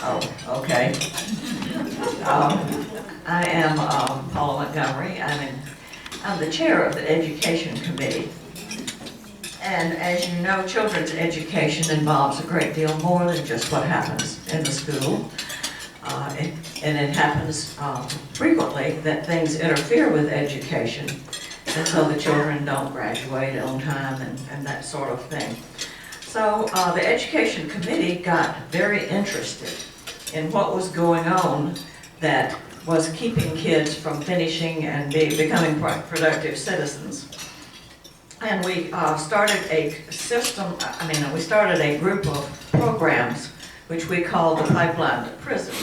Oh, okay. I am Paula Montgomery. I'm the chair of the Education Committee. And as you know, children's education involves a great deal more than just what happens in the school. And it happens frequently that things interfere with education, and so the children don't graduate on time and that sort of thing. So the Education Committee got very interested in what was going on that was keeping kids from finishing and becoming productive citizens. And we started a system, we started a group of programs which we call the Pipeline to Prison,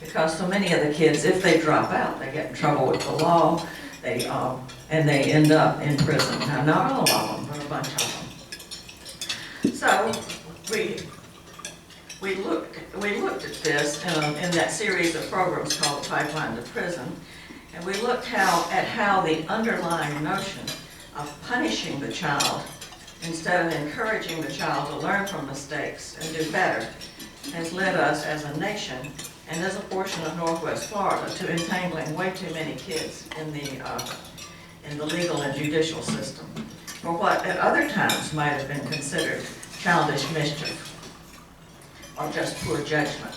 because so many of the kids, if they drop out, they get in trouble with the law, and they end up in prison. Now, not all of them, but a bunch of them. So we looked at this in that series of programs called the Pipeline to Prison, and we looked at how the underlying notion of punishing the child instead of encouraging the child to learn from mistakes and do better has led us as a nation and as a portion of Northwest Florida to entangling way too many kids in the legal and judicial system for what at other times might have been considered childish mischief or just poor judgment.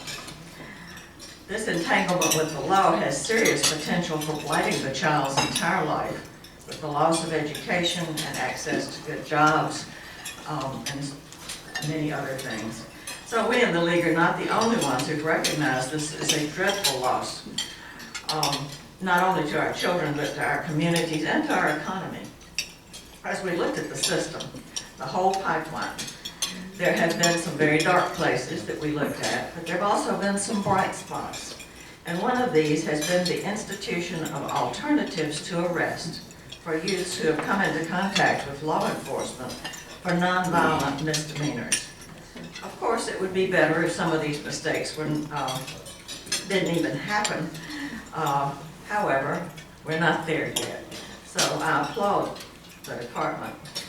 This entanglement with the law has serious potential for blighting the child's entire life with the loss of education and access to good jobs and many other things. So we in the League are not the only ones who've recognized this is a dreadful loss, not only to our children, but to our communities and to our economy. As we looked at the system, the whole pipeline, there have been some very dark places that we looked at, but there have also been some bright spots. And one of these has been the institution of alternatives to arrest for youths who have come into contact with law enforcement for nonviolent misdemeanors. Of course, it would be better if some of these mistakes didn't even happen. However, we're not there yet. So I applaud the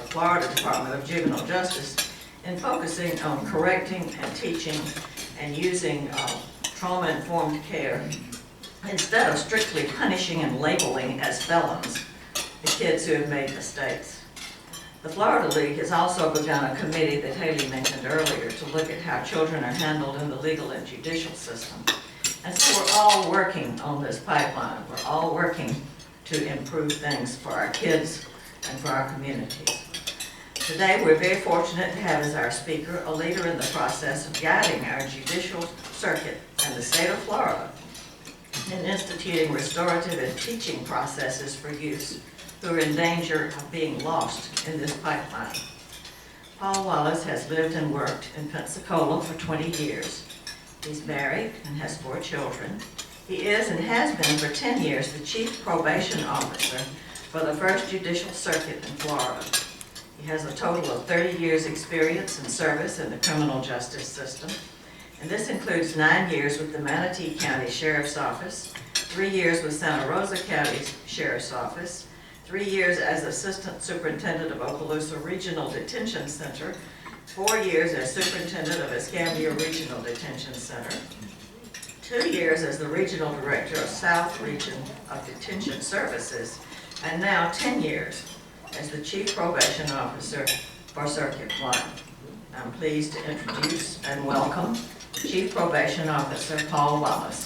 Florida Department of Juvenile Justice in focusing on correcting and teaching and using trauma-informed care instead of strictly punishing and labeling as felons the kids who have made mistakes. The Florida League has also begun a committee that Haley mentioned earlier to look at how children are handled in the legal and judicial system. And so we're all working on this pipeline. We're all working to improve things for our kids and for our communities. Today, we're very fortunate to have as our speaker a leader in the process of guiding our judicial circuit and the state of Florida in instituting restorative and teaching processes for youth who are in danger of being lost in this pipeline. Paul Wallis has lived and worked in Pensacola for 20 years. He's married and has 4 children. He is and has been for 10 years the Chief Probation Officer for the 1st Judicial Circuit in Florida. He has a total of 30 years experience in service in the criminal justice system, and this includes 9 years with the Manatee County Sheriff's Office, 3 years with Santa Rosa County Sheriff's Office, 3 years as Assistant Superintendent of Okaloosa Regional Detention Center, 4 years as Superintendent of Escambia Regional Detention Center, 2 years as the Regional Director of South Region of Detention Services, and now 10 years as the Chief Probation Officer for Circuit 1. I'm pleased to introduce and welcome Chief Probation Officer Paul Wallis.